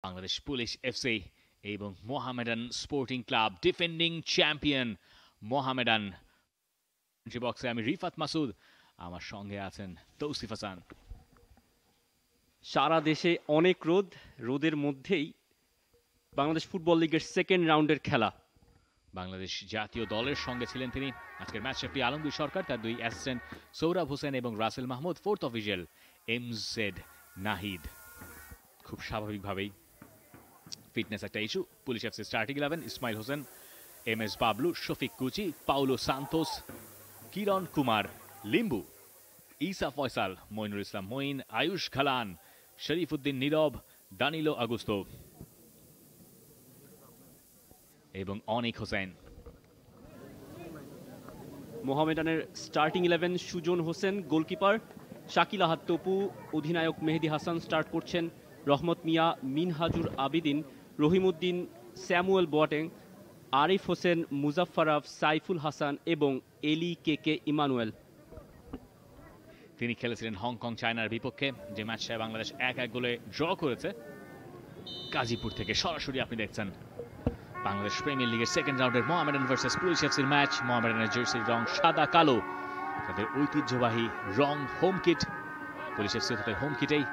Bangladesh police FC এবং Mohammedan sporting club defending champion Mohammedan. বক্সে আমি রিফাত মাসুদ, আমার সঙ্গে আছেন তৌসিফ হাসান। সারা দেশে অনেক রোদের মধ্যেই বাংলাদেশ ফুটবল লিগের সেকেন্ড রাউন্ডের খেলা। বাংলাদেশ জাতীয় দলের সঙ্গে ছিলেন তিনি। আজকের ম্যাচ রেফারি আলমগীর সরকার, তার দুই অ্যাসিস্ট্যান্ট সৌরভ হোসেন এবং Rasel Mahmud, fourth official MZ Nahid. খুব স্বাভাবিকভাবেই ফিটনেস একটা issue. Police FC starting 11: Ismail Hossain, M S Bablu, Shafiq Kuchi, Paulo Santos, Kiran Kumar Limbu, Isa Faisal, Mainul Islam Moin, Ayush Khalan, Sharifuddin Nirob, Danilo Augusto এবং অনিক হোসেন। মোহামেডানের স্টার্টিং 11: সুজন হোসেন গোলকিপার, শাকিল আহাদ তপু, অধিনায়ক মেহেদি হাসান স্টার্ট করছেন, Rahmat Mia, Minhajur Abidin, Rahimuddin, Samuel Boateng, Arif Hossain, Muzaffarov, Saiful Hasan এবং এলি কে ইমানুয়েল। তিনি খেলেছিলেন হংকং চায়নার বিপক্ষে, যে ম্যাচটায় বাংলাদেশ 1-1 গোলে ড্র করেছে। গাজীপুর থেকে সরাসরি আপনি দেখছেন বাংলাদেশ প্রিমিয়ার লিগের সেকেন্ড রাউন্ডের মোহামেডান ভার্সেস পুলিশ এফসির ম্যাচ। মোহামেডানের জার্সির রং সাদা কালো, তাদের ঐতিহ্যবাহী রং হোম কিট। পুলিশ এফসি তাদের হোম কিটেই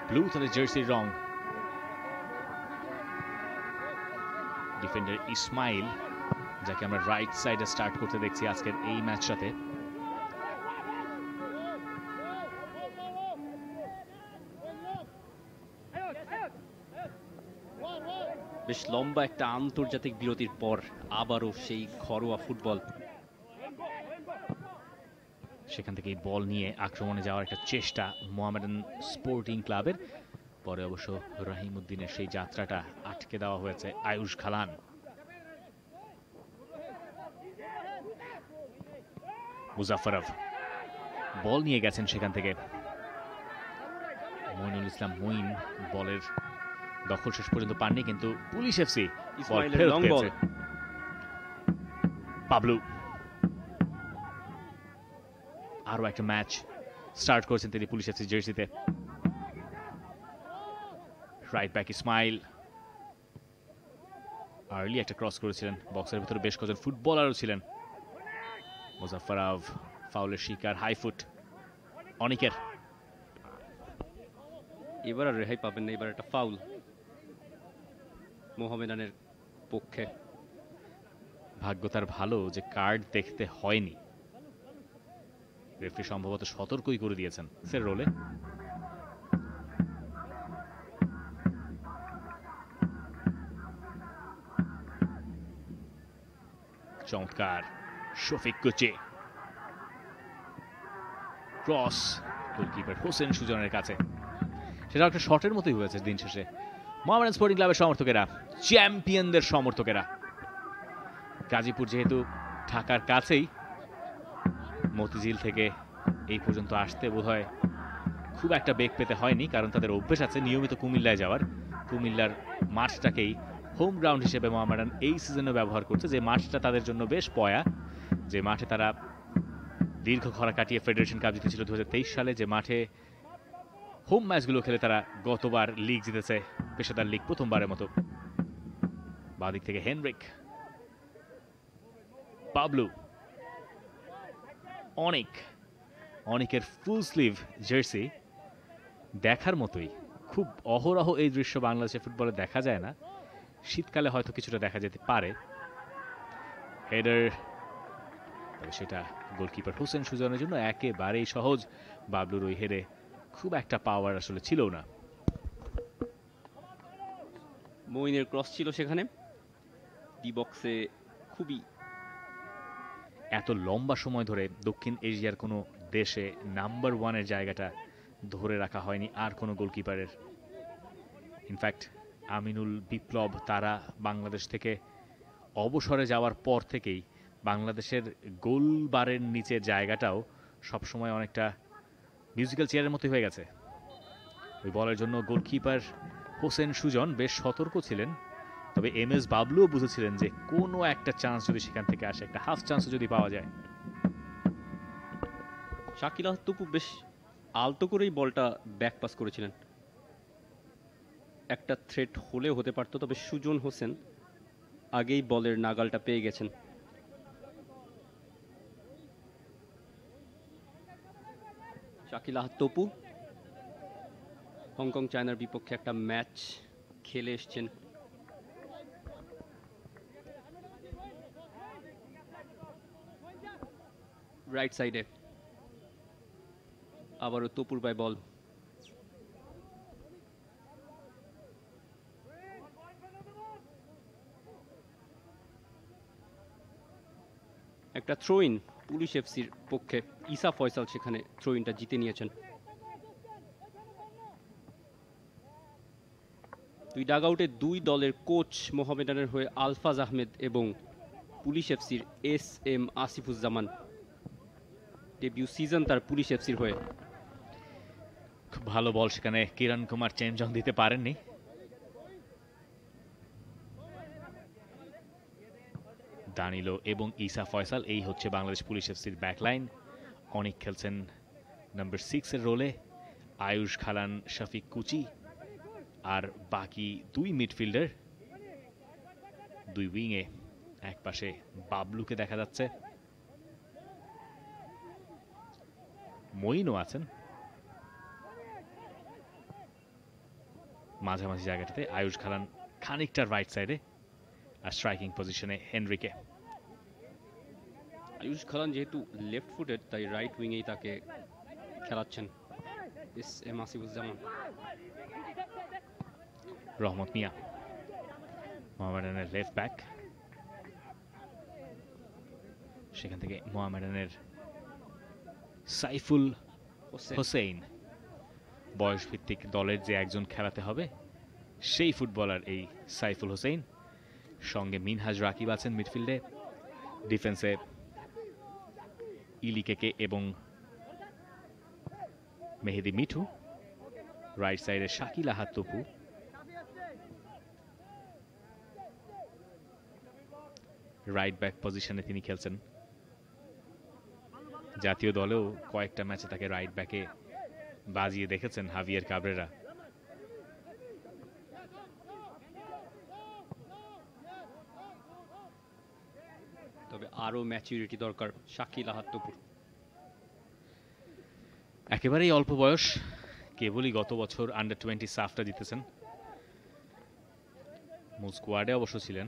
ব্লু তাদের জার্সির রং। ডিফেন্ডার ইসমাইল, যাকে আমরা রাইট সাইডে স্টার্ট করতে দেখছি আজকের এই ম্যাচটাতে। বেশ লম্বা একটা আন্তর্জাতিক বিরতির পর আবারও সেই ঘরোয়া ফুটবল। সেখান থেকে বল নিয়ে আক্রমণে যাওয়ার একটা চেষ্টা মোহামেডান স্পোর্টিং ক্লাবের, পরে অবশ্য রহিমউদ্দিনের সেই যাত্রাটা আটকে দেওয়া হয়েছে আয়ুষ খালান। মুজাফফরভ বল নিয়ে গেছেন সেখান থেকে। মইনুল ইসলাম মঈন বলের দখল শেষ পর্যন্ত পাননি, কিন্তু পুলিশ এফসি বল ফেরত পেয়েছে। পাবলু আরো একটা ম্যাচ স্টার্ট করেছেন তিনি পুলিশ এফসি জার্সিতে। রাইট ব্যাক ইসমাইল আর্লি একটা ক্রস করেছিলেন, বক্সের ভিতরে বেশ কজন ফুটবলারও ছিলেন। মুজাফফরভ ফাউলের শিকার, হাই ফুট অনিকের। এবার আর রেহাই পাবেন না, এবার একটা ফাউল মোহামেডানের পক্ষে। ভাগ্য তার ভালো যে কার্ড দেখতে হয়নি, রেফারি সম্ভবত সতর্কই করে দিয়েছেন সের রোলে। চমৎকার শফিক কুচি, ক্রস গোলকিপার হোসেন সুজনের কাছে। সেটা একটা শটের মতোই হয়েছে দিন শেষে। মোহামেডান স্পোর্টিং ক্লাবের সমর্থকেরা, চ্যাম্পিয়নদের সমর্থকেরা, গাজীপুর যেহেতু ঢাকার কাছেই, মতিঝিল থেকে এই পর্যন্ত আসতে বোধহয় খুব একটা বেগ পেতে হয়নি, কারণ তাদের অভ্যেস আছে নিয়মিত কুমিল্লায় যাওয়ার। কুমিল্লার মাঠটাকেই হোম গ্রাউন্ড হিসেবে মোহামেডান এই সিজনে ব্যবহার করছে, যে মাঠটা তাদের জন্য বেশ পয়া, যে মাঠে তারা দীর্ঘ খরা কাটিয়ে ফেডারেশন কাপ জিতেছিল 2023 সালে, যে মাঠে হোম ম্যাচগুলো খেলে তারা গতবার লিগ জিতেছে, পেশাদার লিগ প্রথমবারের মতো। বাদিক থেকে হেনরিক, পাবলু, অনেকের ফুল স্লিভ জার্সি দেখার মতোই। খুব অহরহ এই দৃশ্য বাংলাদেশের ফুটবলে দেখা যায় না, শীতকালে হয়তো কিছুটা দেখা যেতে পারে। হেডার, তবে সেটা গোলকিপার হোসেন সুজনের জন্য একেবারেই সহজ। বাবলুর ওই হেডে খুব একটা পাওয়ার আসলে ছিল না। মঈনের ক্রস ছিল সেখানে, ডি বক্সে খুবই। এত লম্বা সময় ধরে দক্ষিণ এশিয়ার কোনো দেশে নাম্বার 1-এর জায়গাটা ধরে রাখা হয়নি আর কোনো গোলকিপারের। ইনফ্যাক্ট আমিনুল, বিপ্লব তারা বাংলাদেশ থেকে অবসরে যাওয়ার পর থেকেই বাংলাদেশের গোলবারের নিচের জায়গাটাও সবসময় অনেকটা মিউজিক্যাল চেয়ারের মতো হয়ে গেছে। ওই বলের জন্য গোলকিপার হোসেন সুজন বেশ সতর্ক ছিলেন, তবে এম এস বাবলুও বুঝেছিলেন যে কোনো একটা চান্স যদি সেখান থেকে আসে, একটা হাফ চান্স যদি পাওয়া যায়। শাকিল আহাদ তপু বেশ আলতো করেই বলটা ব্যাক পাস করেছিলেন। একটা থ্রেট হলেও হতে পারতো, তবে সুজন হোসেন আগেই বলের নাগালটা পেয়ে গেছেন। শাকিল আহাদ তপু হংকং চায়নার বিপক্ষে একটা ম্যাচ খেলে এসছেন। রাইট সাইডে আবারও তপুর বাই বল। একটা থ্রো ইন পুলিশ এফসির পক্ষে, ইসা ফয়সাল সেখানে থ্রো ইনটা জিতে নিয়েছেন। দুই ডাগ আউটে দুই দলের কোচ মোহামেডানের হয়ে আলফাজ আহমেদ এবং পুলিশ এফসির SM আসিফুজ্জামান। ডেবিউ সিজন তার পুলিশ এফসির হয়ে। খুব ভালো বল সেখানে কিরণ কুমার চেমজং দিতে পারেননি। দানিলো এবং ইসা ফয়সাল, এই হচ্ছে বাংলাদেশ পুলিশ এফসির ব্যাকলাইন। অনেক খেলছেন নাম্বার 6 এর রোলে, আয়ুষ খালান, শফিক কুচি, আর বাকি দুই মিডফিল্ডার দুই উইংয়ে। এক পাশে বাবলুকে দেখা যাচ্ছে, মইনও আছেন মাঝামাঝি জায়গাটাতে। আয়ুষ খালান খানিকটা রাইট সাইডে, আর স্ট্রাইকিং পজিশনে হেনরিকে। আয়ুষ খালান যেহেতু লেফট ফুটেড, তাই রাইট উইংয়েই তাকে খেলাচ্ছেন SM আসিফুজ্জামান। রহমত মিয়া মোহামেডানের লেফট ব্যাক, সেখান থেকে মোহামেডানের সাইফুল হোসেন। বয়স ভিত্তিক দলের যে একজন খেলাতে হবে সেই ফুটবলার এই সাইফুল হোসেন। সঙ্গে মিনহাজ রাকিব আছেন মিডফিল্ডে, ডিফেন্সে ইলিকেকে এবং মেহেদি মিঠু, রাইট সাইডে শাকিল আহাদ তপু, রাইট ব্যাক পজিশনে তিনি খেলছেন। জাতীয় দলেও কয়েকটা ম্যাচে তাকে রাইট ব্যাকে বাজিয়ে দেখেছেন হাভিয়ার কাবরেরা। তবে আরো ম্যাচুরিটি দরকার শাকিল আহাদ তপুর। একেবারেই অল্প বয়স, কেবলই গত বছর আন্ডার 20 সাফটা জিতেছেন। মূল স্কোয়াডে অবশ্য ছিলেন,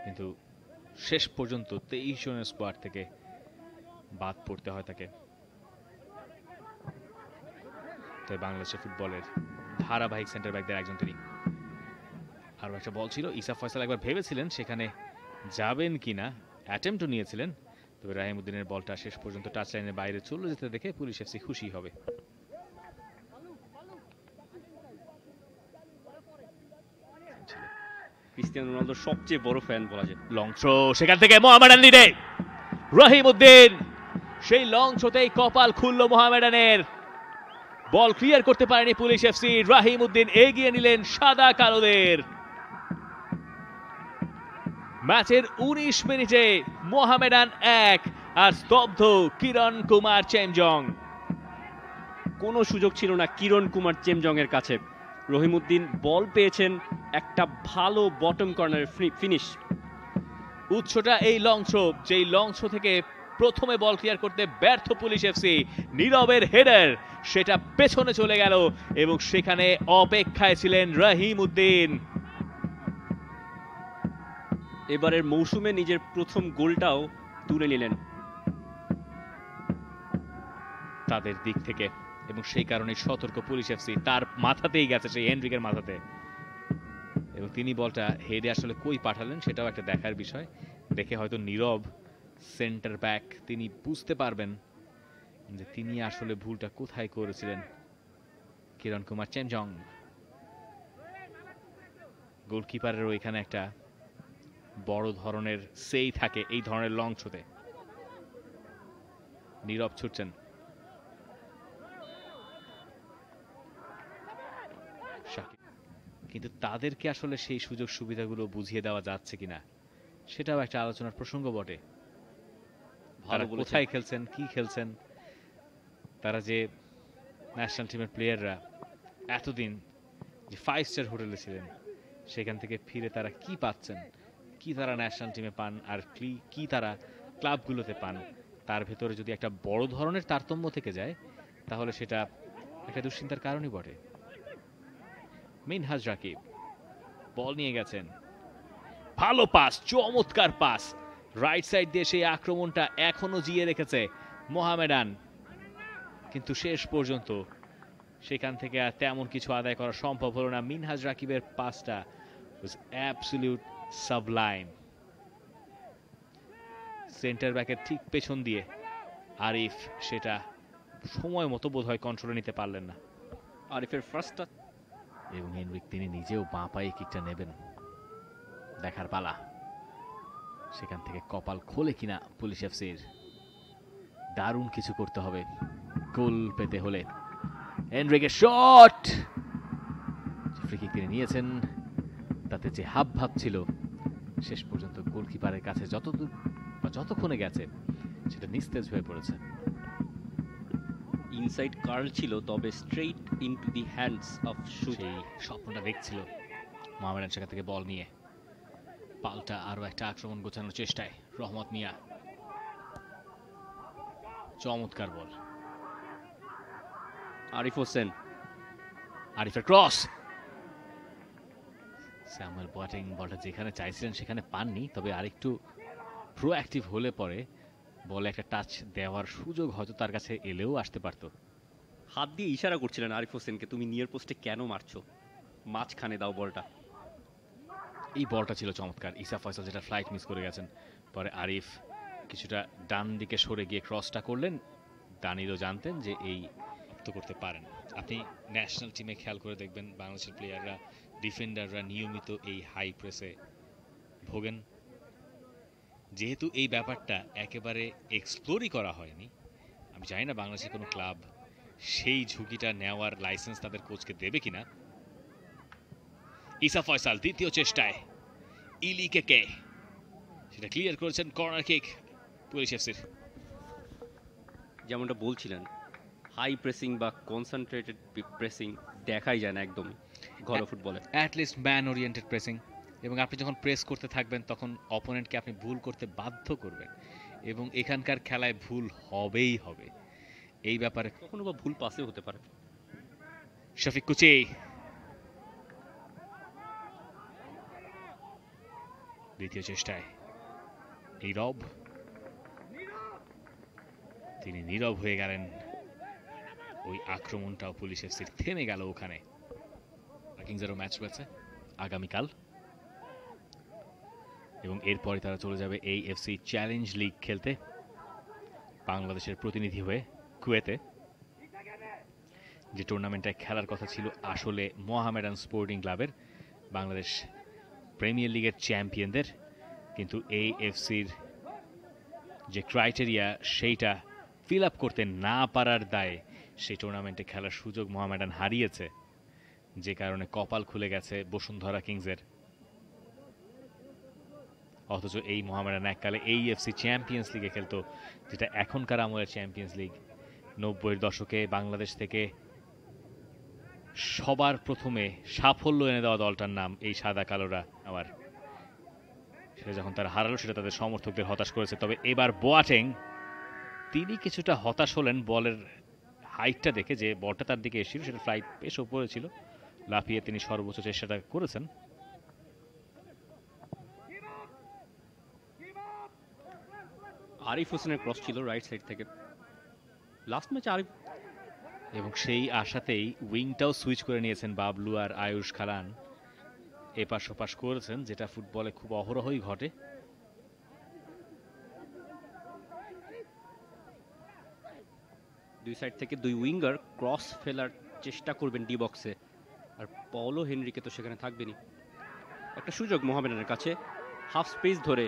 কিন্তু শেষ পর্যন্ত 23 জনের স্কোয়াড থেকে বাদ পড়তে হয় তাকে। তাই বাংলাদেশের ফুটবলের ধারাবাহিক সেন্টার ব্যাকদের একজন তিনি। আরও একটা বল ছিল, ইসা ফয়সাল একবার ভেবেছিলেন সেখানে যাবেন কিনা, অ্যাটেম্পটও নিয়েছিলেন, তবে রাহিমউদ্দিনের বলটা শেষ পর্যন্ত টাচ লাইনের বাইরে চলে যেতে দেখে পুলিশ এফসি খুশি হবে। ক্রিস্টিয়ানো রোনালদোর সবচেয়ে বড় ফ্যান বলা যায়। লং থ্রো, সেখান থেকে মোহামেডান লিডে, রাহিমউদ্দিন সেই লং থ্রোতেই কপাল খুলল মোহামেডানের। বল ক্লিয়ার করতে পারেনি পুলিশ এফসি, রাহিমউদ্দিন এগিয়ে নিলেন সাদা কালোদের। ম্যাচের 19 মিনিটে মোহামেডান 1 আর স্তব্ধ কিরণ কুমার চেমজং। কোনো সুযোগ ছিল না কিরণ কুমার চেমজং এর কাছে। রহিমউদ্দিন বল পেয়েছেন, একটা ভালো বটম কর্নার ফিনিশ। উৎসটা এই লং থ্রো, যেই লং থ্রো থেকে প্রথমে বল ক্লিয়ার করতে ব্যর্থ পুলিশ এফসি। নীরবের হেডার সেটা পেছনে চলে গেল এবং সেখানে অপেক্ষায় ছিলেন রাহিমউদ্দিন। এবারের মৌসুমে নিজের প্রথম গোলটাও তুলে নিলেন তাদের দিক থেকে, এবং সেই কারণে সতর্ক পুলিশ এফসি। তার মাথাতেই গেছে, সেই হেনরিকের মাথাতে, এবং তিনি বলটা হেডে আসলে কই পাঠালেন সেটাও একটা দেখার বিষয়। দেখে হয়তো নীরব সেন্টার ব্যাক তিনি বুঝতে পারবেন যে তিনি আসলে ভুলটা কোথায় করেছিলেন। কিরণ কুমার চেমজং, গোলকিপারেরও এখানে একটা বড় ধরনের সেই থাকে এই ধরনের লং থ্রোতে। নীরব ছুটছেন, কিন্তু তাদেরকে আসলে সেই সুযোগ সুবিধাগুলো বুঝিয়ে দেওয়া যাচ্ছে কিনা সেটাও একটা আলোচনার প্রসঙ্গ বটে। তারা কোথায় খেলছেন, কি খেলছেন, তারা যে ন্যাশনাল টিমের প্লেয়াররা এতদিন যে 5 স্টার হোটেলে ছিলেন, সেখান থেকে ফিরে তারা কি পাচ্ছেন, কি তারা ন্যাশনাল টিমে পান, আর কি তারা ক্লাবগুলোতে পান, তার ভেতরে যদি একটা বড় ধরনের তারতম্য থেকে যায়, তাহলে সেটা একটা দুশ্চিন্তার কারণই বটে। মিনহাজ রাকিব বল নিয়ে গেছেন, ভালো পাস, চমৎকার পাস, রাইট সাইড দিয়ে সেই আক্রমণটা এখনো জিয়ে রেখেছে মোহামেডান, কিন্তু শেষ পর্যন্ত সেখান থেকে আর তেমন কিছু আদায় করা সম্ভব হলো না। মিনহাজ রাকিবের পাসটা was absolute sublime। সেন্টার ব্যাকের ঠিক পেছন দিয়ে আরিফ সেটা সময় মতো বোধহয় কন্ট্রোলে নিতে পারলেন না। আরিফের ফার্স্ট টাচ, এবং হেনরিক তিনি নিজেও বাঁ পায়ে কিকটা নেবেন, দেখার পালা সেখান থেকে কপাল খোলে কিনা পুলিশ এফসির। দারুণ কিছু করতে হবে গোল পেতে হলে। হেনরিকের শট, ফ্রি কিক তিনি নিয়েছেন, তাতে যে হাব ভাব ছিল শেষ পর্যন্ত গোলকিপারের কাছে যতদূর বা যতক্ষণে গেছে সেটা নিস্তেজ হয়ে পড়েছে। ইনসাইড কার্ল ছিল, তবে straight into the hands of সেই স্বপ্নটা দেখছিল মোহামেডান। সেখান থেকে বল নিয়ে পাল্টা আরো একটা আক্রমণ গোছানোর চেষ্টায় রহমত মিয়া, চমৎকার বল। আরিফ হোসেন, আরিফের ক্রস, স্যামুয়েল বোয়াটেং বলটা যেখানে চাইছিলেন সেখানে পাননি, তবে আরেকটু প্রোঅ্যাক্টিভ হলে পরে বলে একটা টাচ দেওয়ার সুযোগ হয়তো তার কাছে এলেও আসতে পারত। হাত দিয়ে ইশারা করছিলেন আরিফ হোসেনকে, তুমি নিয়ার পোস্টে কেন মারছো, মাঝখানে দাও বলটা। এই বলটা ছিল চমৎকার। ইসা ফয়সাল যেটা ফ্লাইট মিস করে গেছেন, পরে আরিফ কিছুটা ডান দিকে সরে গিয়ে ক্রসটা করলেন। দানিরও জানতেন যে এই করতে পারেন। আপনি ন্যাশনাল টিমে খেয়াল করে দেখবেন বাংলাদেশের প্লেয়াররা, ডিফেন্ডাররা নিয়মিত এই হাই প্রেসে ভোগেন। যেহেতু এই ব্যাপারটা একেবারে এক্সপ্লোরই করা হয়নি, আমি জানি না বাংলাদেশের কোনো ক্লাব সেই ঝুঁকিটা নেওয়ার লাইসেন্স তাদের কোচকে দেবে কিনা। ইসা ফয়সাল দ্বিতীয় চেষ্টায় ইলিকে সেটা ক্লিয়ার করেছেন, কর্নার কিক পুলিশ এফসির। যেমনটা বলছিলেন, হাই প্রেসিং বা কনসেন্ট্রেটেড প্রেসিং দেখাই যায় না একদম ঘরোয়া ফুটবলে। অ্যাটলিস্ট ম্যান ওরিয়েন্টেড প্রেসিং, এবং আপনি যখন প্রেস করতে থাকবেন তখন অপোনেন্টকে আপনি ভুল করতে বাধ্য করবেন, এবং এখানকার খেলায় ভুল হবেই হবে। এই ব্যাপারে কখনো বা ভুল পাসে হতে পারে। শফিক কুচি, দ্বিতীয় চেষ্টায় নীরব, তিনি নীরব হয়ে গেলেন। ওই আক্রমণটাও পুলিশ এফসির থেমে গেল ওখানে। কিংসেরও ম্যাচ রয়েছে আগামীকাল, এবং এরপরে তারা চলে যাবে এই এফসি চ্যালেঞ্জ লিগ খেলতে বাংলাদেশের প্রতিনিধি হয়ে কুয়েতে, যে টুর্নামেন্টে খেলার কথা ছিল আসলে মোহামেডান স্পোর্টিং ক্লাবের, বাংলাদেশ প্রিমিয়ার লিগের চ্যাম্পিয়নদের। কিন্তু এই এফসির যে ক্রাইটেরিয়া সেইটা ফিল আপ করতে না পারার দায়ে সেই টুর্নামেন্টে খেলার সুযোগ মোহামেডান হারিয়েছে, যে কারণে কপাল খুলে গেছে বসুন্ধরা কিংসের। অথচ এই মোহামেডান এককালে এই এফসি চ্যাম্পিয়ন্স লিগে খেলতো, যেটা এখনকার আমলের চ্যাম্পিয়ন্স লিগ। 90-এর দশকে বাংলাদেশ থেকে সবার প্রথমে সাফল্য এনে দেওয়া দলটার নাম এই সাদা কালোরা। আবার সেটা যখন তারা হারালো সেটা তাদের সমর্থকদের হতাশ করেছে। তবে এবার বোয়াটেং তিনি কিছুটা হতাশ হলেন বলের হাইটটা দেখে, যে বলটা তার দিকে এসেছিল সেটা ফ্লাইট বেশ উপরে ছিল, লাফিয়ে তিনি সর্বোচ্চ চেষ্টাটা করেছেন। আরিফ হোসেনের ক্রস ছিল রাইট সাইড থেকে লাস্ট ম্যাচ আরিফ, এবং সেই আশাতেই উইংটাও সুইচ করে নিয়েছেন বাবলু আর আয়ুষ খালান, এপাশ ওপাশ করেছেন, যেটা ফুটবলে খুব অহরহই ঘটে। দুই সাইড থেকে দুই উইঙ্গার ক্রস ফেলার চেষ্টা করবেন ডি বক্সে, আর পলো হেনরিকে তো সেখানে থাকবেনি। একটা সুযোগ মোহামেডানের কাছে, হাফ স্পেস ধরে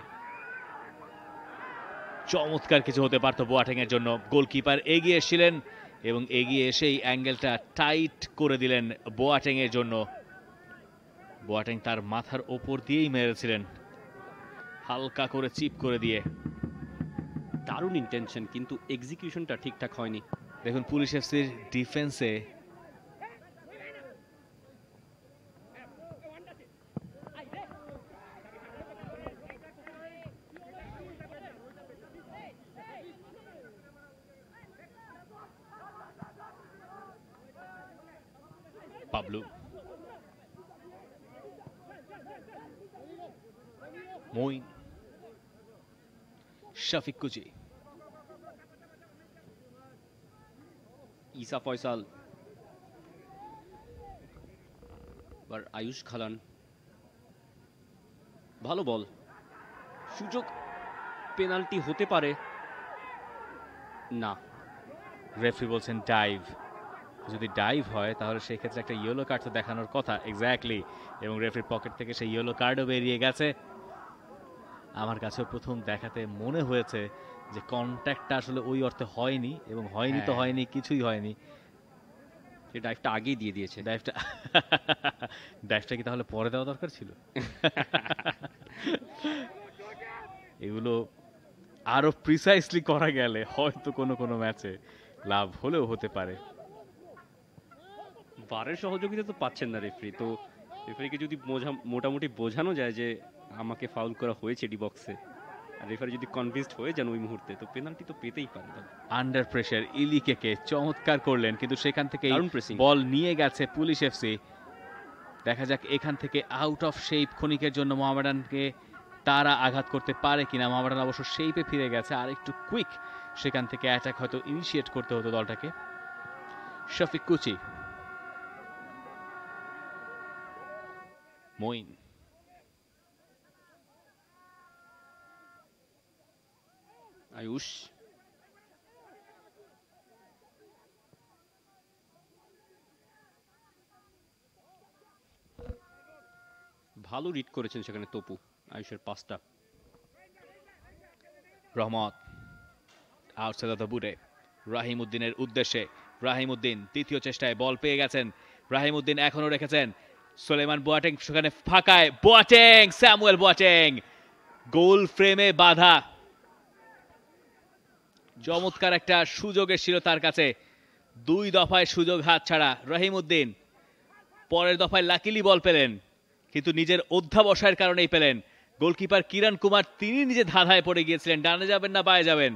চমৎকার কিছু হতে পারত বোয়াটেং এর জন্য। গোলকিপার এগিয়ে এসেছিলেন এবং এগিয়ে এসে এই অ্যাঙ্গেলটা টাইট করে দিলেন বোয়াটেং এর জন্য। বোয়াটেং তার মাথার ওপর দিয়েই মেরেছিলেন, হালকা করে চিপ করে দিয়ে। দারুণ ইন্টেনশন, কিন্তু এক্সিকিউশনটা ঠিকঠাক হয়নি। দেখুন পুলিশ এফসির ডিফেন্সে পাবলু, মঈন, শফিক কুচি, ইসা ফয়সাল, আয়ুষ খালান, ভালো বল, সুযোগ, পেনাল্টি হতে পারে না। রেফারি বলছেন ডাইভ। যদি ডাইভ হয় তাহলে সেই ক্ষেত্রে একটা ইয়েলো কার্ড তো দেখানোর কথা। এক্স্যাক্টলি, এবং রেফারির পকেট থেকে সেই ইয়েলো কার্ডও বেরিয়ে গেছে। আমার কাছেও প্রথম দেখাতে মনে হয়েছে যে কন্ট্যাক্টটা আসলে ওই অর্থে হয়নি, এবং হয়নি তো হয়নি, কিছুই হয়নি। ডাইভটা আগেই দিয়ে দিয়েছে। ডাইভটা কি তাহলে পরে দেওয়া দরকার ছিল? এগুলো আরো প্রিসাইসলি করা গেলে হয়তো কোনো কোনো ম্যাচে লাভ হলেও হতে পারে। ভারের সহযোগিতা তো পাচ্ছেন না রেফারি, তো রেফারিকে যদি মোটামুটি বোঝানো যায় যে আমাকে ফাউল করা হয়েছে ডি বক্সে, আর রেফারি যদি কনভিন্সড হয়ে যান ওই মুহূর্তে, তো পেনাল্টি তো পেতেই পারে। আন্ডার প্রেসার ইলিকেকে চমৎকার করলেন, কিন্তু সেখান থেকে দারুণ pressing। বল নিয়ে গেছে পুলিশ এফসি। দেখা যাক এখান থেকে আউট অফ শেপ ক্ষণিকের জন্য মোহামেডানকে তারা আঘাত করতে পারে কিনা। মোহামেডান অবশ্য শেপে ফিরে গেছে, আর একটু কুইক সেখান থেকে অ্যাটাক হয়তো ইনিশিয়েট করতে হতো দলটাকে। শফিক কুচি, মঈন, আয়ুষ, ভালো রিড করেছেন সেখানে তপু। আয়ুষের পাসটা, রহমত আউটসাইড অফ দ্য বুটে রাহিম উদ্দিনের উদ্দেশ্যে। রাহিম উদ্দিন তৃতীয় চেষ্টায় বল পেয়ে গেছেন। রাহিম উদ্দিন এখনো রেখেছেন। সুলেমান বোয়াটেং সেখানে ফাঁকায়, বোয়াটেং, স্যামুয়েল বোয়াটেং গোল ফ্রেমে বাধা। চমৎকার একটা সুযোগ এসেছিল তার কাছে, দুই দফায় সুযোগ হাত ছাড়া। রহিম উদ্দিন পরের দফায় লাকিলি বল পেলেন, কিন্তু নিজের অধ্যাবসায়ের কারণেই পেলেন। গোলকিপার কিরণ কুমার তিনি নিজে ধাঁধায় পড়ে গিয়েছিলেন, ডানে যাবেন না বায়ে যাবেন।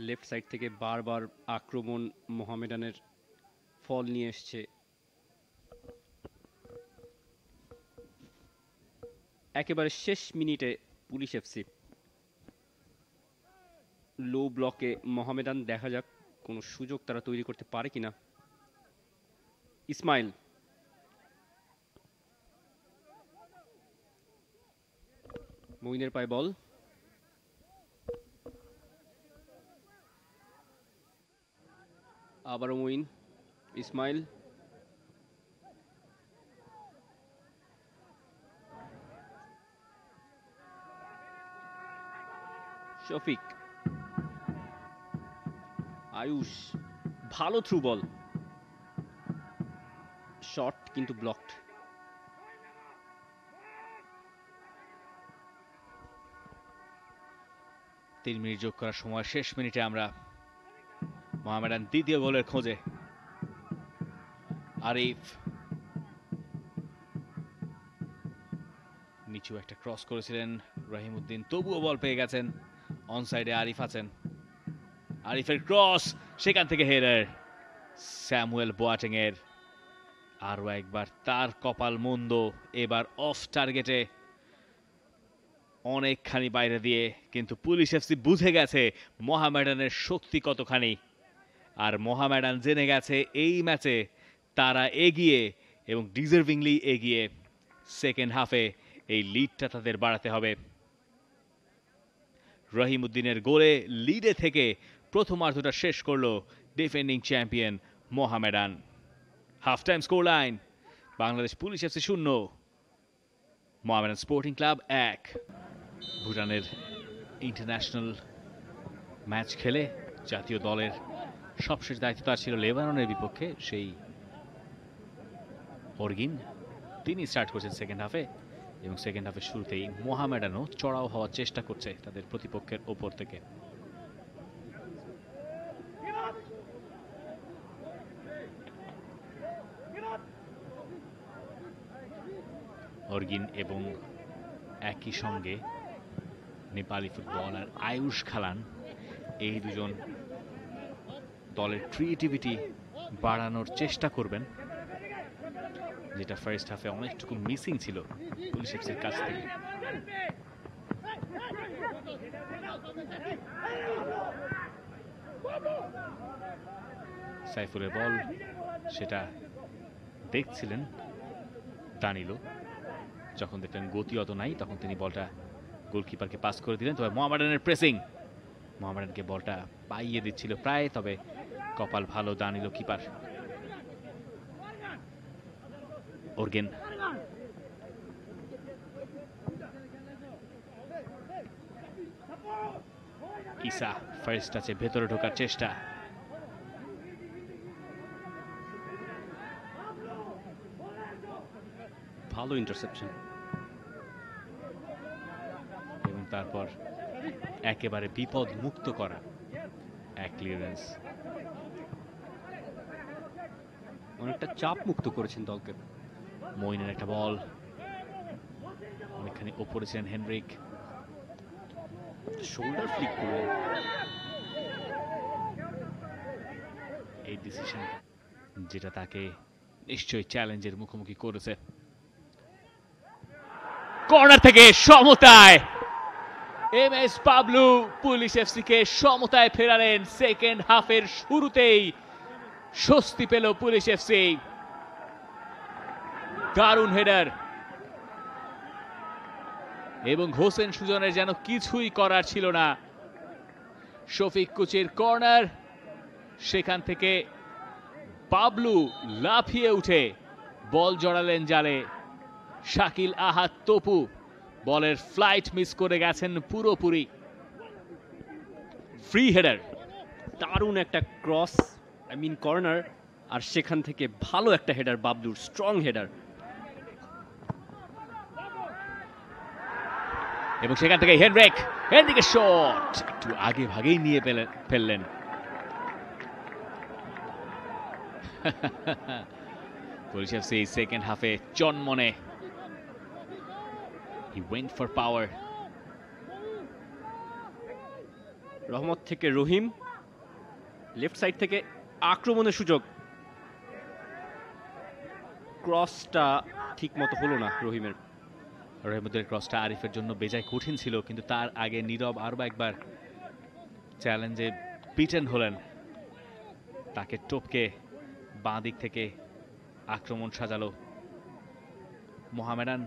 লেফট সাইড থেকে বারবার আক্রমণ মোহামেডানের ফল নিয়ে এসছে। একেবারে শেষ মিনিটে পুলিশ এফসি লো ব্লকে মোহামেডান, দেখা যাক কোনো সুযোগ তারা তৈরি করতে পারে কিনা। ইসমাইল, মঈনের পায়ে বল, আবারও মঈন, ইসমাইল, শফিক, আয়ুষ, ভালো থ্রু বল, শট কিন্তু ব্লকড। 3 মিনিট যোগ করার সময় শেষ মিনিটে আমরা মোহামেডান দ্বিতীয় গোলের খোঁজে। আরিফ নিচু একটা ক্রস করেছিলেন রহিম উদ্দিন, তবুও বল পেয়ে গেছেন। অনসাইডে আরিফ আছেন, আরিফের ক্রস, সেখান থেকে হেডার স্যামুয়েল বোয়াটেং এর। আরো একবার তার কপাল মন্দ, এবার অফ টার্গেটে অনেকখানি বাইরে দিয়ে, কিন্তু পুলিশ এফসি বুঝে গেছে মোহামেডানের শক্তি কতখানি, আর মোহামেডান জেনে গেছে এই ম্যাচে তারা এগিয়ে এবং ডিজার্ভিংলি এগিয়ে। সেকেন্ড হাফে এই লিডটা তাদের বাড়াতে হবে। রহিম উদ্দিনের গোলে লিডে থেকে প্রথমার্ধটা শেষ করলো defending champion Mohammedan. Half time score line Bangladesh police FC 0, Mohammedan sporting club 1। ভুটানের ইন্টারন্যাশনাল ম্যাচ খেলে জাতীয় দলের সবশেষ দায়িত্ব তার ছিল লেবাননের বিপক্ষে। সেই অর্গিন তিনি স্টার্ট করছেন সেকেন্ড হাফে, এবং সেকেন্ড হাফের শুরুতেই মোহামেডানও চড়াও হওয়ার চেষ্টা করছে তাদের প্রতিপক্ষের ওপর থেকে। অর্গিন এবং একই সঙ্গে নেপালি ফুটবলার আয়ুষ খালান, এই দুজন দলের ক্রিয়েটিভিটি বাড়ানোর চেষ্টা করবেন। যেটা ফার্স্ট হাফে অনেকটুকু মিসিং ছিল পুলিশ এফসির কাছ থেকে। সাইফুলের বল, সেটা দেখছিলেন দানিলো। যখন দেখলেন গতি অত নাই, তখন তিনি বলটা গোলকিপারকে পাস করে দিলেন। তবে মোহামেডানের প্রেসিং, মোহামেডানকে বলটা পাইয়ে দিচ্ছিল প্রায়, তবে কপাল ভালো দানিলো কিপার ওরগেন। ইসা ফার্স্ট টাচে ভেতরে ঢোকার চেষ্টা, ভালো ইন্টারসেপশন, এবং তারপর একেবারে বিপদ মুক্ত করা এক ক্লিয়ারেন্স। অনেকটা চাপ মুক্ত করেছেন দলকে। মইনের একটা বল, অনেকখানি ওপরে ছিলেন হেনরিক, শোল্ডার ফ্লিক করলেন। এই ডিসিশন যেটা তাকে নিশ্চয়ই চ্যালেঞ্জের মুখোমুখি করেছে। কর্নার থেকে সমতায় এমএস পাবলু পুলিশ এফসিকে সমতায় ফেরালেন। সেকেন্ড হাফের শুরুতেই স্বস্তি পেল পুলিশ এফসি। দারুণ হেডার, এবং হোসেন সুজনের যেন কিছুই করার ছিল না। শফিক কুচির কর্নার, সেখান থেকে পাবলু লাফিয়ে উঠে বল জড়ালেন জালে। শাকিল আহাদ তপু বলের ফ্লাইট মিস করে গেছেন পুরোপুরি। ফ্রি হেডার, দারুণ একটা ক্রস, কর্নার, আর সেখান থেকে ভালো একটা হেডার বাবলুর, স্ট্রং হেডার। এবং সেখান থেকে হেনরিকের শট একটু আগে ভাগেই নিয়ে ফেললেন। পুলিশ এফসি সেকেন্ড হাফে চনমনে। He went for power. রহমত থেকে রহিম, লেফট সাইড থেকে আক্রমণের সুযোগ। ক্রসটা ঠিক মতো হলো না রহিমের। রহিমুদ্দের ক্রসটা আরিফের জন্য বেজায় কঠিন ছিল, কিন্তু তার আগে নীরব আরও একবার চ্যালেঞ্জে বিটেন হলেন। তাকে টপকে বাঁ দিক থেকে আক্রমণ সাজালো মোহামেডান,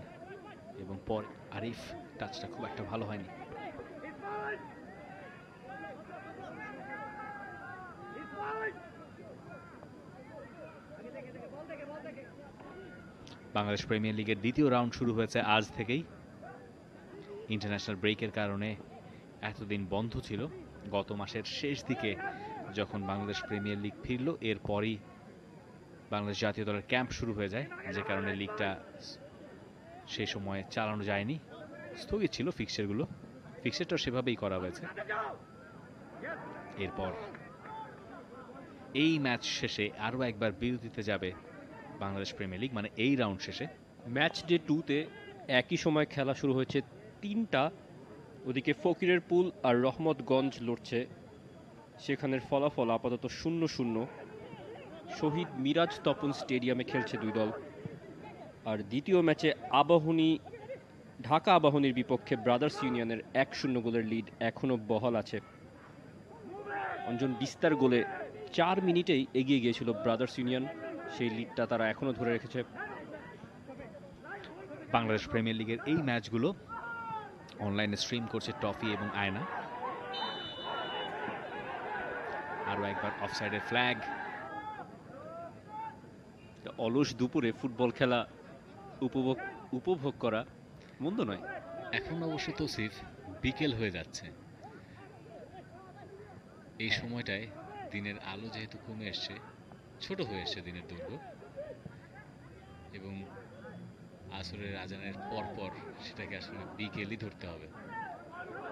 এবং পর আরিফ টাচটা খুব একটা ভালো হয়নি। বাংলাদেশ প্রিমিয়ার লিগের দ্বিতীয় রাউন্ড শুরু হয়েছে আজ থেকেই। ইন্টারন্যাশনাল ব্রেকের কারণে এতদিন বন্ধ ছিল। গত মাসের শেষ দিকে যখন বাংলাদেশ প্রিমিয়ার লিগ ফিরল, এরপরই বাংলাদেশ জাতীয় দলের ক্যাম্প শুরু হয়ে যায়, যে কারণে লিগটা সেই সময় চালানো যায়নি, স্থগিত ছিল ফিক্সচারগুলো। ফিক্সচারটা সেভাবেই করা হয়েছে। এরপর এই ম্যাচ শেষে আরও একবার বিরতিতে যাবে বাংলাদেশ প্রিমিয়ার লিগ, মানে এই রাউন্ড শেষে। ম্যাচ ডে 2-তে একই সময় খেলা শুরু হয়েছে 3টা। ওদিকে ফকিরের পুল আর রহমতগঞ্জ লড়ছে, সেখানের ফলাফল আপাতত 0-0। শহীদ মিরাজ তপন স্টেডিয়ামে খেলছে দুই দল। আর দ্বিতীয় ম্যাচে ঢাকা আবাহনীর বিপক্ষে ব্রাদার্স ইউনিয়নের 1-0 গোলের লিড এখনও বহাল আছে। অঞ্জন বিস্তার গোলে 4 মিনিটেই এগিয়ে গিয়েছিল ব্রাদার্স ইউনিয়ন, সেই লিডটা তারা এখনো ধরে রেখেছে। বাংলাদেশ প্রিমিয়ার লিগের এই ম্যাচগুলো অনলাইনে স্ট্রিম করছে টফি এবং আয়না। আরও একবার অফসাইডের ফ্ল্যাগ। অলস দুপুরে ফুটবল খেলা উপভোগ করা মন্দ নয়। এখন অবশ্য তৌসিফ বিকেল হয়ে যাচ্ছে, এই সময়টায় দিনের আলো যেহেতু কমে এসছে, ছোট হয়ে এসছে দিনের দৈর্ঘ্য, এবং আসরের আজানের পরপর সেটাকে আসলে বিকেলই ধরতে হবে।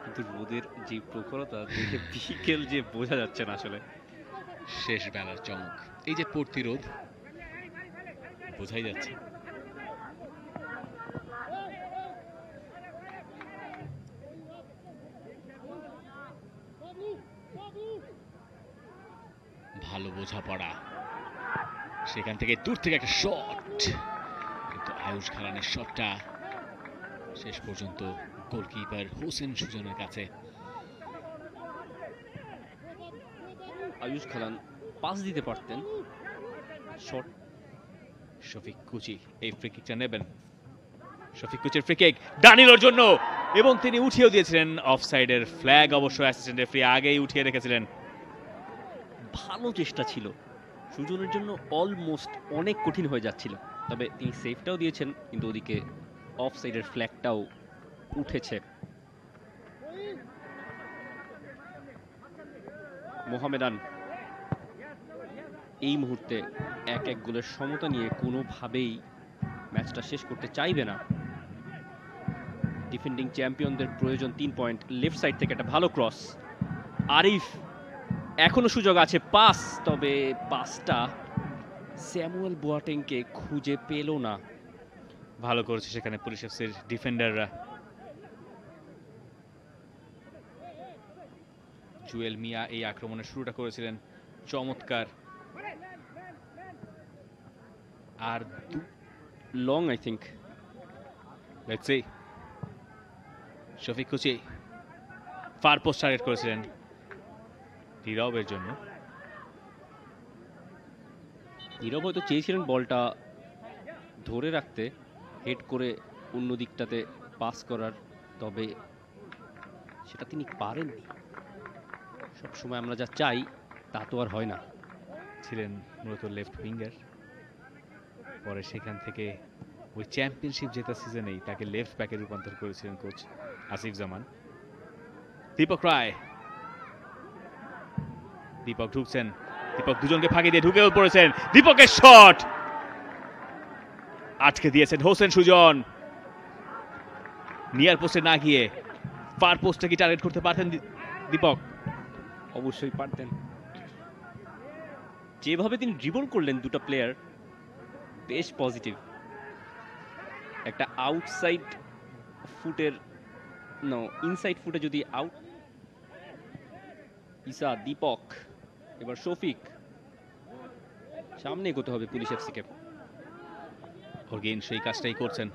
কিন্তু রোদের যে প্রখরতা দেখে বিকেল যে বোঝা যাচ্ছে না আসলে। শেষ বেলার চমক, এই যে প্রতিরোধ, বোঝাই যাচ্ছে। ভালো বোঝাপড়া, সেখান থেকে দূর থেকে একটা শট, আয়ুষ খালানের শটটা শেষ পর্যন্ত গোলকিপার হোসেন সুজনের কাছে। আয়ুষ খালান পাস দিতে পারতেন। শট শফিক কুচি এই ফ্রি কিকটা নেবেন। শফিক কুচির ফ্রি কিক দানিলোর জন্য, এবং তিনি উঠিয়েও দিয়েছিলেন। অফসাইডের ফ্ল্যাগ অবশ্য অ্যাসিস্ট্যান্ট রেফারি আগেই উঠিয়ে রেখেছিলেন। ভালো চেষ্টা ছিল সুজনের জন্য, অলমোস্ট অনেক কঠিন হয়ে যাচ্ছিল, তবে তিনি সেফটাও দিয়েছেন, কিন্তু ওদিকে অফসাইডের ফ্ল্যাগটাও উঠেছে। মোহামেডান এই মুহূর্তে 1-1 গোলের সমতা নিয়ে কোনোভাবেই ম্যাচটা শেষ করতে চাইবে না। ডিফেন্ডিং চ্যাম্পিয়নদের প্রয়োজন 3 পয়েন্ট। লেফট সাইড থেকে একটা ভালো ক্রস, আরিফ এখনো সুযোগ আছে, পাস, তবে পাসটা স্যামুয়েল বোয়াটেংকে খুঁজে পেল না। ভালো করেছে সেখানে পুলিশ এফসির ডিফেন্ডাররা। জুয়েল মিয়া এই আক্রমণের শুরুটা করেছিলেন চমৎকার। আর long I think, let's see. Shafiq কুচি ফার পোস্ট টার্গেট করেছিলেন নীরবের জন্য। নীরব হয়তো চেয়েছিলেন বলটা ধরে রাখতে, হেড করে অন্য দিকটাতে পাস করার, তবে সেটা তিনি পারেননি। সবসময় আমরা যা চাই তা তো আর হয় না। ছিলেন মূলত লেফট উইঙ্গার, পরে সেখান থেকে ওই চ্যাম্পিয়নশিপ জেতা সিজনেই তাকে লেফট ব্যাকে রূপান্তর করেছিলেন কোচ আসিফ জামান। দীপক রায়, দীপক ঢুকছেন, দীপক দুজনকে ফাঁকি দিয়ে ঢুকেও পড়েছেন। দীপকের শট আটকে দিয়েছেন হোসেন সুজন। নিয়ার পোস্টে না গিয়ে ফার পোস্টে কি টার্গেট করতে পারতেন দীপক? অবশ্যই পারতেন। যেভাবে তিনি ড্রিবল করলেন দুটো প্লেয়ার, বেশ পজিটিভ। একটা আউটসাইড ফুটের ইনসাইড ফুটে যদি আউট। ইসা, দীপক, এবার শফিক, সামনে এগোতে হবে পুলিশ এফসিকে। অর্গেন সেই কাজটাই করছেন,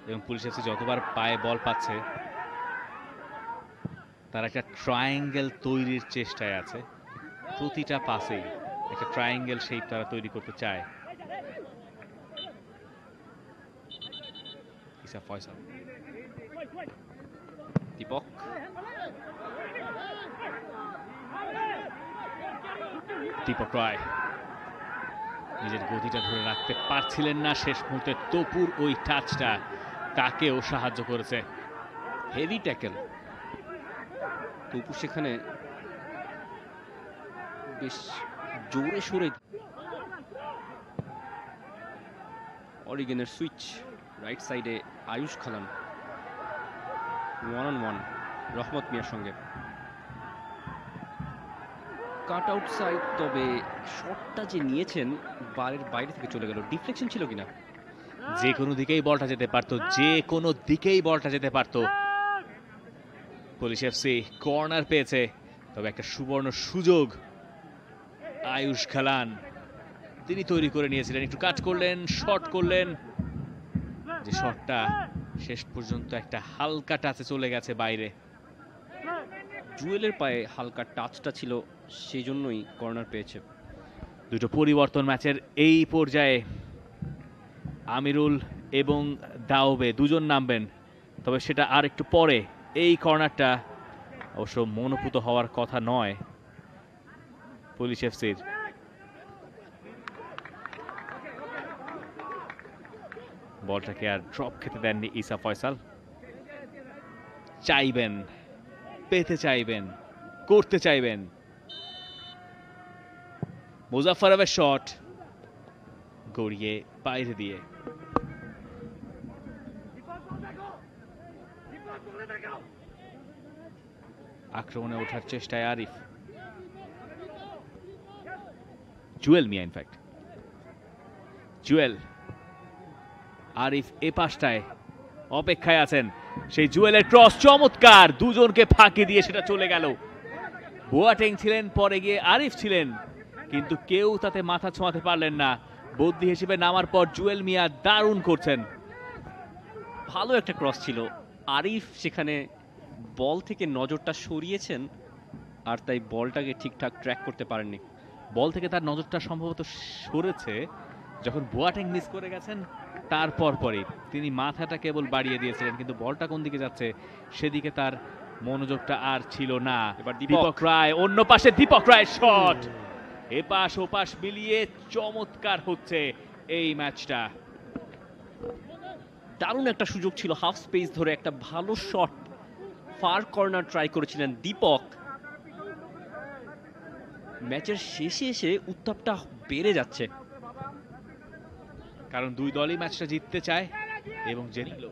এবং পুলিশ এফসি যতবার পায়ে বল পাচ্ছে তারা একটা ট্রায়াঙ্গেল তৈরির চেষ্টায় আছে। প্রতিটা পাসেই একটা ট্রায়াঙ্গেল শেপ তারা তৈরি করতে চায়। ইসা ফয়সাল, দীপক, দীপক রায় নিজের গতিটা ধরে রাখতে পারছিলেন না শেষ মুহূর্তে। তপুর ওই টাচটা তাকেও সাহায্য করেছে। Heavy tackle. তপু সেখানে বেশ জোরে সোরে। অরিগেনের সুইচ, রাইট সাইডে আয়ুষ খালান 1-on-1 রহমত মিয়ার সঙ্গে। কাট আউট সাইড, তবে শটটা যে নিয়েছেন বারের বাইরে থেকে চলে গেল। ডিফ্লেকশন ছিল কিনা? যে কোনো দিকেই বলটা যেতে পারতো, যে কোনো দিকেই বলটা যেতে পারতো। পুলিশ এফসি কর্নার পেয়েছে, তবে একটা সুবর্ণ সুযোগ আয়ুষ খালান তিনি তৈরি করে নিয়েছিলেন। একটু কাট করলেন, শট করলেন, যে শটটা শেষ পর্যন্ত একটা হালকা টাচে চলে গেছে বাইরে। জুয়েলের পায়ে হালকা টাচটা ছিল, সেই জন্যই কর্নার পেয়েছে। দুটো পরিবর্তন ম্যাচের এই পর্যায়ে। আমিরুল এবং দাওবে দুজন নামবেন, তবে সেটা আর একটু পরে। এই কর্নারটা অবশ্য মনোপুত হওয়ার কথা নয় পুলিশ এফসির। বলটাকে আর ড্রপ খেতে দেননি ইসা ফয়সাল। চাইবেন, পেতে চাইবেন, করতে চাইবেন। মুজাফফরের শট গড়িয়ে বাইরে দিয়ে। আক্রমণে ওঠার চেষ্টায় আরিফ, জুয়েল মিয়া, ইনফ্যাক্ট জুয়েল। আরিফ এ পাশটায় অপেক্ষায় আছেন, সেই জুয়েলের ক্রস চমৎকার, দুজনকে ফাঁকি দিয়ে সেটা চলে গেল। বোয়াটেং ছিলেন, পরে গিয়ে আরিফ ছিলেন, কিন্তু কেউ তাতে মাথা ছোঁয়াতে পারলেন না। বদলি হিসেবে নামার পর জুয়েল মিয়া দারুণ করছেন। ভালো একটা ক্রস ছিল, আরিফ সেখানে বল থেকে নজরটা সরিয়েছেন আর তাই বলটাকে ঠিকঠাক ট্র্যাক করতে পারেননি। বল থেকে তার নজরটা সম্ভবত সরেছে যখন বোয়াটেং মিস করে গেছেন, তারপর পরে তিনি মাথাটা কেবল বাড়িয়ে দিয়েছিলেন, কিন্তু বলটা কোন দিকে যাচ্ছে সেদিকে তার মনোযোগটা আর ছিল না। এবার দীপক রায়, অন্য পাশে দীপক রায়ের শট, এপাশ ওপাশ মিলিয়ে চমৎকার হচ্ছে এই ম্যাচটা। দারুণ একটা সুযোগ ছিল, হাফ স্পেস ধরে একটা ভালো শট, ফার কর্নার ট্রাই করেছিলেন দীপক। ম্যাচের শেষে এসে উত্তাপটা বেড়ে যাচ্ছে, কারণ দুই দলই ম্যাচটা জিততে চায় এবং জেনিল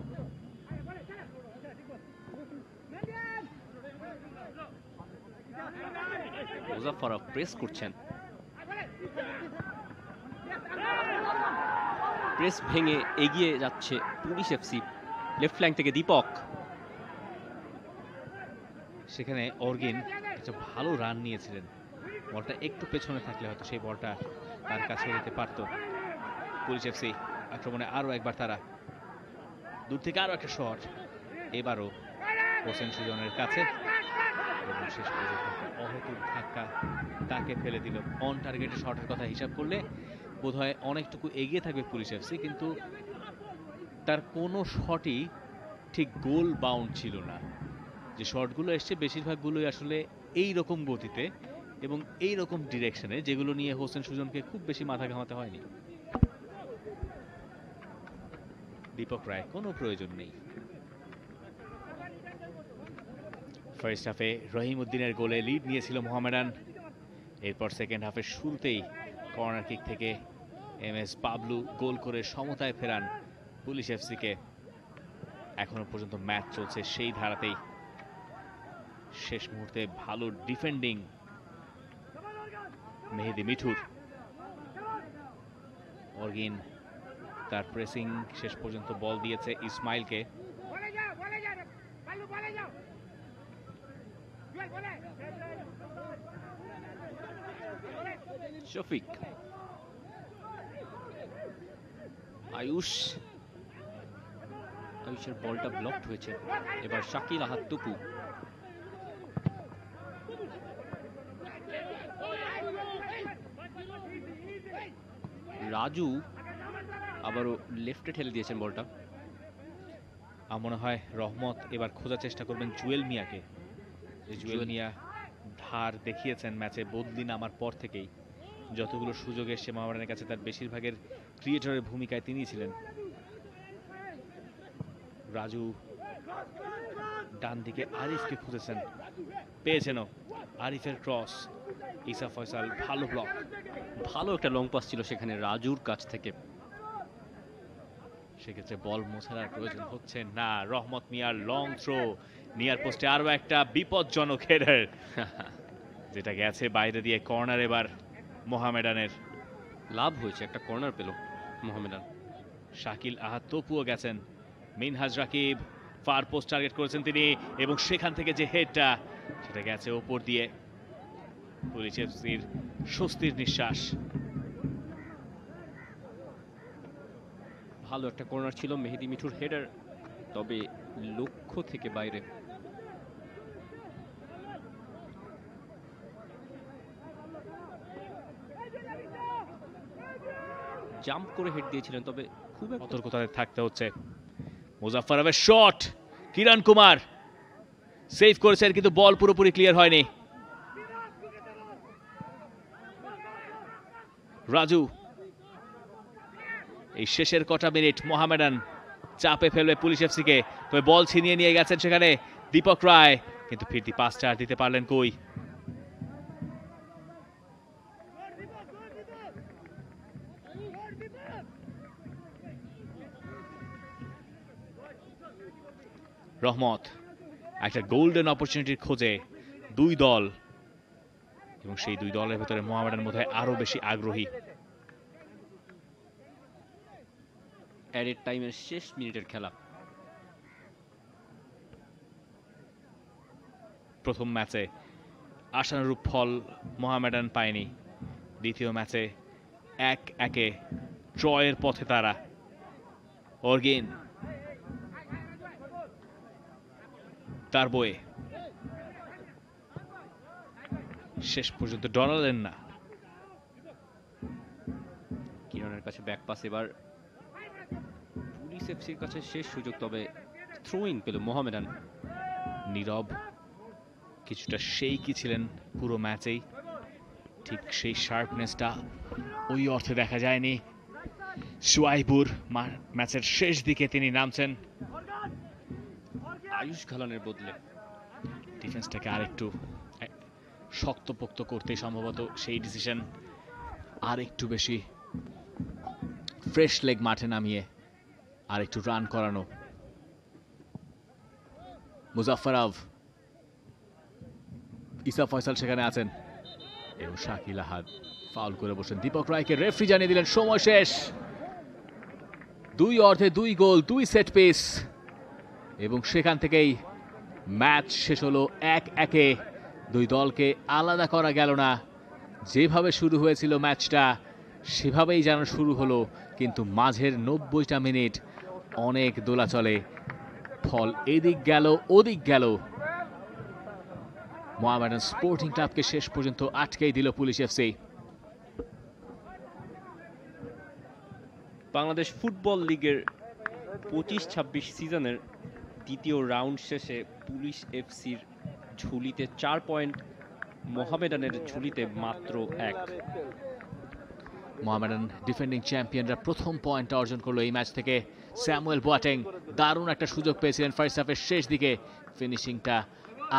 মুজাফফরও প্রেস করছেন, প্রেস ভেঙে এগিয়ে যাচ্ছে পুলিশ এফসি। লেফট ফ্ল্যাঙ্ক থেকে দীপক, সেখানে অর্গিন একটা ভালো রান নিয়েছিলেন, বলটা একটু পেছনে থাকলে হয়তো সেই বলটা তার কাছে যেতে পারত। পুলিশ এফসি আক্রমণে আরো একবার, তারা দূর থেকে আরো একটা শট, এবারও হোসেন সুজনের কাছে, এবং শেষ পর্যন্ত একটা অহেতুক ধাক্কা তাকে ফেলে দিল। অন টার্গেটে শটের কথা হিসাব করলে বোধহয় অনেকটুকু এগিয়ে থাকবে পুলিশ এফসি, কিন্তু তার কোনো শটই ঠিক গোল বাউন্ড ছিল না। যে শটগুলো এসছে বেশিরভাগগুলোই আসলে এই রকম গতিতে এবং এই রকম ডিরেকশনে, যেগুলো নিয়ে হোসেন সুজনকে খুব বেশি মাথা ঘামাতে হয়নি। দীপক রায় কোনো প্রয়োজন নেই। ফার্স্ট হাফে রহিমউদ্দিনের গোলে লিড নিয়েছিল মোহামেডান, এরপর সেকেন্ড হাফের শুরুতেই কর্নার কিক থেকে এমএস পাবলু গোল করে সমতায় ফেরান পুলিশ এফসিকে। এখনো পর্যন্ত ম্যাচ চলছে সেই ধারাতেই। শেষ মুহূর্তে ভালো ডিফেন্ডিং মেহেদি মিঠুর, অর্গিন তার প্রেসিং শেষ পর্যন্ত বল দিয়েছে ইসমাইলকে। শফিক, আয়ুষের বলটা ব্লকড হয়েছে, এবার শাকিল আহাদ টুপু, রাজু আবারও লেফটে ঠেলে দিয়েছেন বলটা। আমার মনে হয় রহমত এবার খোঁজার চেষ্টা করবেন জুয়েল মিয়াকে। জুয়েল মিয়া ধার দেখিয়েছেন ম্যাচে বদলি নামার পর থেকেই, যতগুলো সুযোগ এসছে মোহামেডানের কাছে তার বেশিরভাগের ক্রিয়েটরের ভূমিকায় তিনি ছিলেন। রাজু ডান দিকে আরিফকে খুঁজেছেন, পেয়েছেনও। আরিফের ক্রস, ইসা ফয়সাল ভালো ব্লক, ভালো একটা লং পাস ছিল সেখানে রাজুর কাছ থেকে। সেক্ষেত্রে বল মোছার প্রয়োজন হচ্ছে না। রহমত মিয়ার লং থ্রো, নিয়ার পোস্টে আরো একটা বিপজ্জনক হেডার যেটা গেছে বাইরে দিয়ে কর্নার। এবার মোহামেডানের লাভ হয়েছে, একটা কর্নার পেল মোহামেডান। শাকিল আহাদ তপুও গেছেন, Minhaj Rakib far post target করেছেন তিনি, এবং সেখান থেকে যে হেডটা সেটা গেছে ওপর দিয়ে। পুলিশ এফসির স্বস্তির নিঃশ্বাস। ভালো একটা কর্নার ছিল, মেহেদি মিঠুর হেডার, তবে লক্ষ্য থেকে বাইরে। জাম্প করে হেড দিয়েছিলেন, তবে খুব সতর্কতায় থাকতে হচ্ছে। মুজাফফরের শট, কিরণ কুমার সেভ করেছেন, কিন্তু বল পুরোপুরি ক্লিয়ার হয়নি। রাজু, এই শেষের কটা মিনিট মোহামেডান চাপে ফেলবে পুলিশ এফসিকে, তবে বল ছিনিয়ে নিয়ে গেছেন সেখানে দীপক রায়, কিন্তু ফিরতি পাসটা আর দিতে পারলেন কই। রহমত একটা গোল্ডেন অপরচুনিটির খোঁজে দুই দল, এবং সেই দুই দলের ভেতরে মোহামেডান বোধহয় আরো বেশি আগ্রহী। অ্যাডেড টাইমের শেষ মিনিটের খেলা। প্রথম ম্যাচে আশানুরূপ ফল মোহামেডান পায়নি, দ্বিতীয় ম্যাচে 1-1 জয়ের পথে তারা। অর্গেন তার বয়ে শেষ পর্যন্ত ডরালেন না। কিরণের কাছে ব্যাক পাস, এবার পুলিশ এফসির কাছে শেষ সুযোগ, তবে থ্রোইং পেল মোহামেডান। নীরব কিছুটা সেই কি ছিলেন পুরো ম্যাচেই, ঠিক সেই শার্পনেসটা ওই অর্থে দেখা যায়নি। শুয়াইবুর ম্যাচের শেষ দিকে তিনি নামছেন আয়ুষ ঘালানের বদলে। ডিফেন্সটাকে আরেকটু শক্তপোক্ত করতে সম্ভবত সেই ডিসিশন, আর একটু বেশি ফ্রেশ লেগ মাঠে নামিয়ে আর একটু রান করানো। মুজাফফরাব, ইসা ফয়সাল সেখানে আছেন এবং শাকিল আহাদ ফাউল করে বসেন। দীপক রায়কে রেফারি জানিয়ে দিলেন সময় শেষ। 2 অর্ধে 2 গোল, 2 সেট পিস, এবং সেখান থেকেই ম্যাচ শেষ হলো 1-1-এ। দুই দলকে আলাদা করা গেল না, যেভাবে শুরু হয়েছিল ম্যাচটা সেভাবেই যেন শুরু হলো, কিন্তু মাঝের 90টা মিনিট অনেক দোলাচলে। ফল এদিক গেল ওদিক গেল, মোহামেডান স্পোর্টিং ক্লাবকে শেষ পর্যন্ত আটকেই দিল পুলিশ এফসি। বাংলাদেশ ফুটবল লিগের 25-26 সিজনের দ্বিতীয় রাউন্ড শেষে পুলিশ এফসির ঝুলিতে 4 পয়েন্ট, মোহামেডানের ঝুলিতে মাত্র 1। মোহামেডান ডিফেন্ডিং চ্যাম্পিয়নরা প্রথম পয়েন্টটা অর্জন করলো এই ম্যাচ থেকে। স্যামুয়েল বোয়াটেং দারুণ একটা সুযোগ পেয়েছিলেন ফার্স্ট হাফের শেষ দিকে, ফিনিশিংটা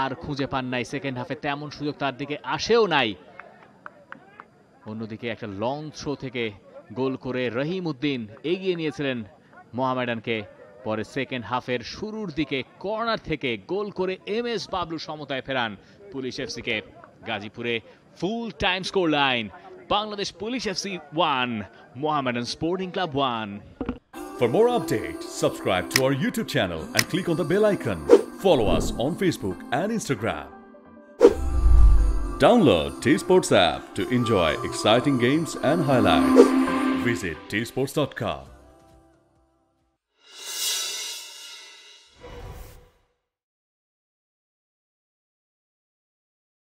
আর খুঁজে পান নাই। সেকেন্ড হাফে তেমন সুযোগ তার দিকে আসেও নাই। অন্যদিকে একটা লং থ্রো থেকে গোল করে রহিম উদ্দিন এগিয়ে নিয়েছিলেন মোহামেডানকে। পরে সেকেন্ড হাফের শুরুর দিকে কর্নার থেকে গোল করে MS বাবলু সমতায় ফেরান পুলিশ এফসিকে। গাজীপুরে full time score line, Bangladesh police FC 1, Mohammedan Sporting Club 1. For more updates, subscribe to our YouTube channel and click on the bell icon. Follow us on Facebook and Instagram. Download T-Sports app to enjoy exciting games and highlights. Visit tsports.com.